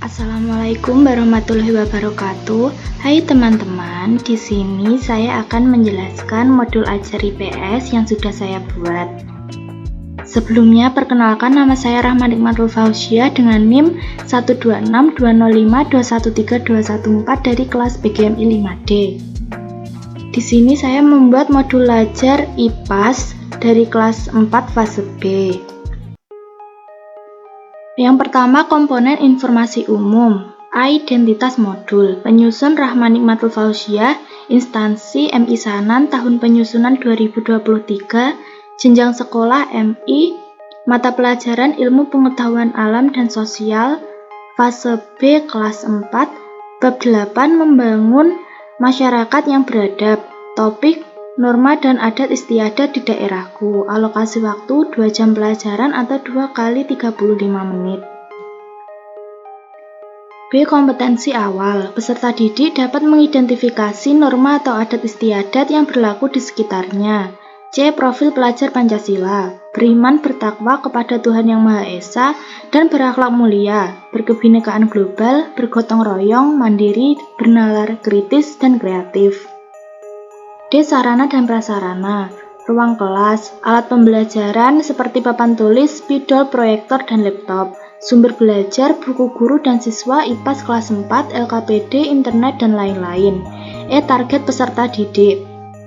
Assalamualaikum warahmatullahi wabarakatuh. Hai teman-teman, di sini saya akan menjelaskan modul ajar IPS yang sudah saya buat. Sebelumnya, perkenalkan nama saya Rahma Nikmatul Fauziah dengan NIM 12620521314 dari kelas BGMI 5D. Di sini saya membuat modul ajar IPAS dari kelas 4 fase B. Yang pertama, komponen informasi umum, identitas modul, penyusun Rahma Nikmatul Fauziah, instansi MI Sanan, tahun penyusunan 2023, jenjang sekolah MI, mata pelajaran ilmu pengetahuan alam dan sosial, fase B kelas 4, bab 8 membangun masyarakat yang beradab, topik norma dan adat istiadat di daerahku. Alokasi waktu 2 jam pelajaran atau 2 kali 35 menit. B. Kompetensi awal. Peserta didik dapat mengidentifikasi norma atau adat istiadat yang berlaku di sekitarnya. C. Profil pelajar Pancasila. Beriman bertakwa kepada Tuhan Yang Maha Esa dan berakhlak mulia, berkebinekaan global, bergotong royong, mandiri, bernalar kritis dan kreatif. D. Sarana dan prasarana. Ruang kelas, alat pembelajaran seperti papan tulis, spidol, proyektor, dan laptop. Sumber belajar, buku guru dan siswa IPAS kelas 4, LKPD, internet, dan lain-lain. E. Target peserta didik.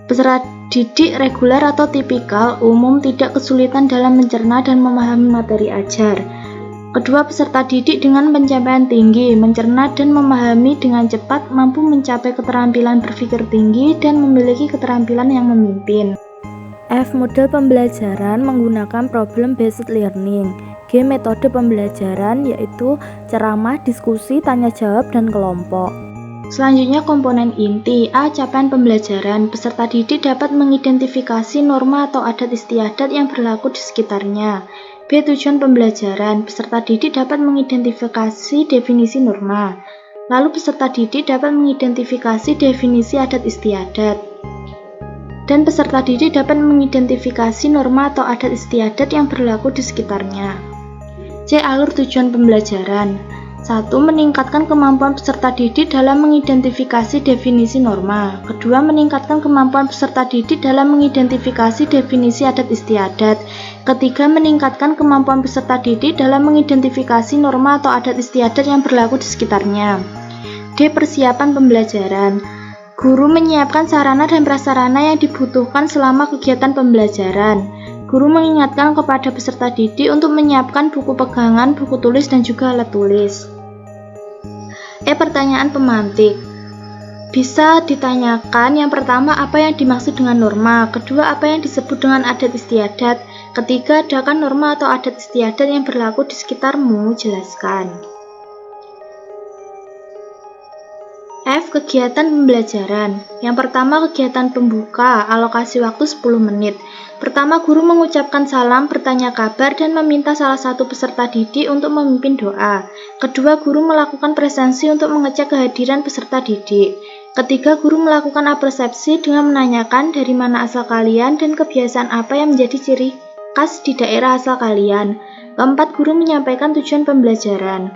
Peserta didik reguler atau tipikal, umum, tidak kesulitan dalam mencerna dan memahami materi ajar. Kedua, peserta didik dengan pencapaian tinggi, mencerna dan memahami dengan cepat, mampu mencapai keterampilan berpikir tinggi, dan memiliki keterampilan yang memimpin. F. Model pembelajaran menggunakan problem-based learning. G. Metode pembelajaran yaitu ceramah, diskusi, tanya jawab, dan kelompok. Selanjutnya, komponen inti. A. Capaian pembelajaran. Peserta didik dapat mengidentifikasi norma atau adat istiadat yang berlaku di sekitarnya. B. Tujuan pembelajaran. Peserta didik dapat mengidentifikasi definisi norma. Lalu peserta didik dapat mengidentifikasi definisi adat istiadat. Dan peserta didik dapat mengidentifikasi norma atau adat istiadat yang berlaku di sekitarnya. C. Alur tujuan pembelajaran. 1. Meningkatkan kemampuan peserta didik dalam mengidentifikasi definisi norma. Kedua, meningkatkan kemampuan peserta didik dalam mengidentifikasi definisi adat istiadat. Ketiga, meningkatkan kemampuan peserta didik dalam mengidentifikasi norma atau adat istiadat yang berlaku di sekitarnya. D. Persiapan pembelajaran. Guru menyiapkan sarana dan prasarana yang dibutuhkan selama kegiatan pembelajaran. Guru mengingatkan kepada peserta didik untuk menyiapkan buku pegangan, buku tulis, dan juga alat tulis. E. Pertanyaan pemantik. Bisa ditanyakan yang pertama, apa yang dimaksud dengan norma? Kedua, apa yang disebut dengan adat istiadat? Ketiga, adakah norma atau adat istiadat yang berlaku di sekitarmu? Jelaskan. F. Kegiatan pembelajaran. Yang pertama, kegiatan pembuka, alokasi waktu 10 menit. Pertama, guru mengucapkan salam, bertanya kabar, dan meminta salah satu peserta didik untuk memimpin doa. Kedua, guru melakukan presensi untuk mengecek kehadiran peserta didik. Ketiga, guru melakukan apresiasi dengan menanyakan dari mana asal kalian dan kebiasaan apa yang menjadi ciri khas di daerah asal kalian. Keempat, guru menyampaikan tujuan pembelajaran.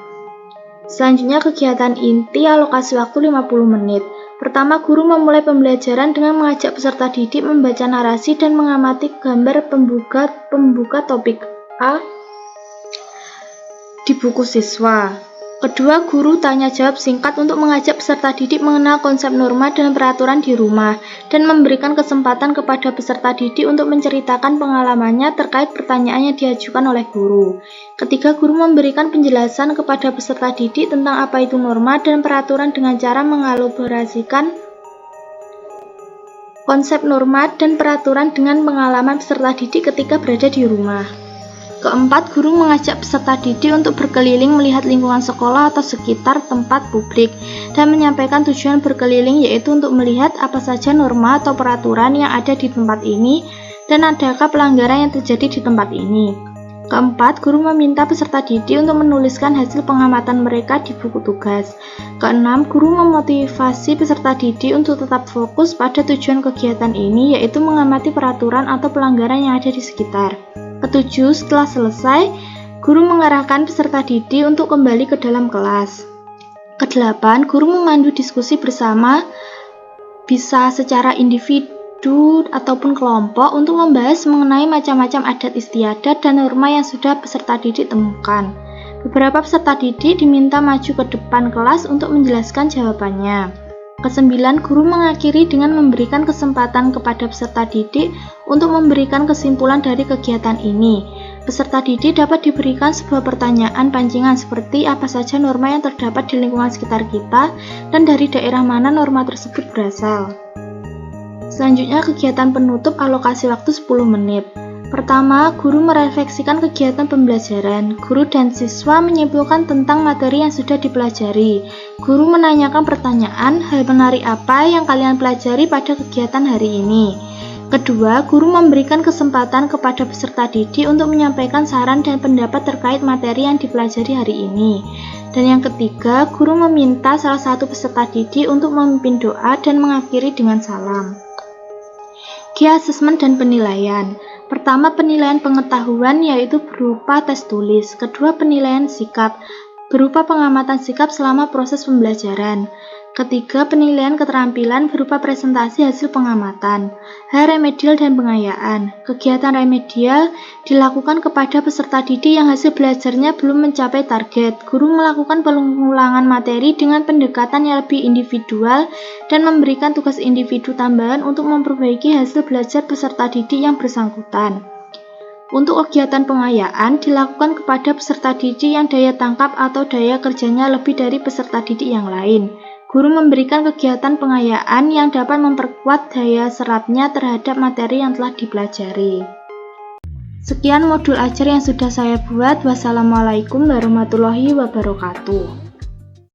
Selanjutnya, kegiatan inti, alokasi waktu 50 menit. Pertama, guru memulai pembelajaran dengan mengajak peserta didik membaca narasi dan mengamati gambar pembuka topik A di buku siswa. Kedua, guru tanya jawab singkat untuk mengajak peserta didik mengenal konsep norma dan peraturan di rumah dan memberikan kesempatan kepada peserta didik untuk menceritakan pengalamannya terkait pertanyaan yang diajukan oleh guru. Ketiga, guru memberikan penjelasan kepada peserta didik tentang apa itu norma dan peraturan dengan cara mengelaborasikan konsep norma dan peraturan dengan pengalaman peserta didik ketika berada di rumah. Keempat, guru mengajak peserta didik untuk berkeliling melihat lingkungan sekolah atau sekitar tempat publik dan menyampaikan tujuan berkeliling yaitu untuk melihat apa saja norma atau peraturan yang ada di tempat ini dan adakah pelanggaran yang terjadi di tempat ini. Keempat, guru meminta peserta didik untuk menuliskan hasil pengamatan mereka di buku tugas. Keenam, guru memotivasi peserta didik untuk tetap fokus pada tujuan kegiatan ini yaitu mengamati peraturan atau pelanggaran yang ada di sekitar. Ketujuh, setelah selesai, guru mengarahkan peserta didik untuk kembali ke dalam kelas. 8, guru memandu diskusi bersama, bisa secara individu ataupun kelompok, untuk membahas mengenai macam-macam adat istiadat dan norma yang sudah peserta didik temukan. Beberapa peserta didik diminta maju ke depan kelas untuk menjelaskan jawabannya. Ke-9, guru mengakhiri dengan memberikan kesempatan kepada peserta didik untuk memberikan kesimpulan dari kegiatan ini. Peserta didik dapat diberikan sebuah pertanyaan pancingan seperti apa saja norma yang terdapat di lingkungan sekitar kita dan dari daerah mana norma tersebut berasal. Selanjutnya, kegiatan penutup alokasi waktu 10 menit. Pertama, guru merefleksikan kegiatan pembelajaran. Guru dan siswa menyimpulkan tentang materi yang sudah dipelajari. Guru menanyakan pertanyaan, hal menarik apa yang kalian pelajari pada kegiatan hari ini. Kedua, guru memberikan kesempatan kepada peserta didik untuk menyampaikan saran dan pendapat terkait materi yang dipelajari hari ini. Dan yang ketiga, guru meminta salah satu peserta didik untuk memimpin doa dan mengakhiri dengan salam. Key assessment dan penilaian. Pertama, penilaian pengetahuan, yaitu berupa tes tulis. Kedua, penilaian sikap, berupa pengamatan sikap selama proses pembelajaran. Ketiga, penilaian keterampilan berupa presentasi hasil pengamatan. Hal remedial dan pengayaan. Kegiatan remedial dilakukan kepada peserta didik yang hasil belajarnya belum mencapai target. Guru melakukan pengulangan materi dengan pendekatan yang lebih individual dan memberikan tugas individu tambahan untuk memperbaiki hasil belajar peserta didik yang bersangkutan. Untuk kegiatan pengayaan dilakukan kepada peserta didik yang daya tangkap atau daya kerjanya lebih dari peserta didik yang lain. Guru memberikan kegiatan pengayaan yang dapat memperkuat daya serapnya terhadap materi yang telah dipelajari. Sekian modul ajar yang sudah saya buat. Wassalamualaikum warahmatullahi wabarakatuh.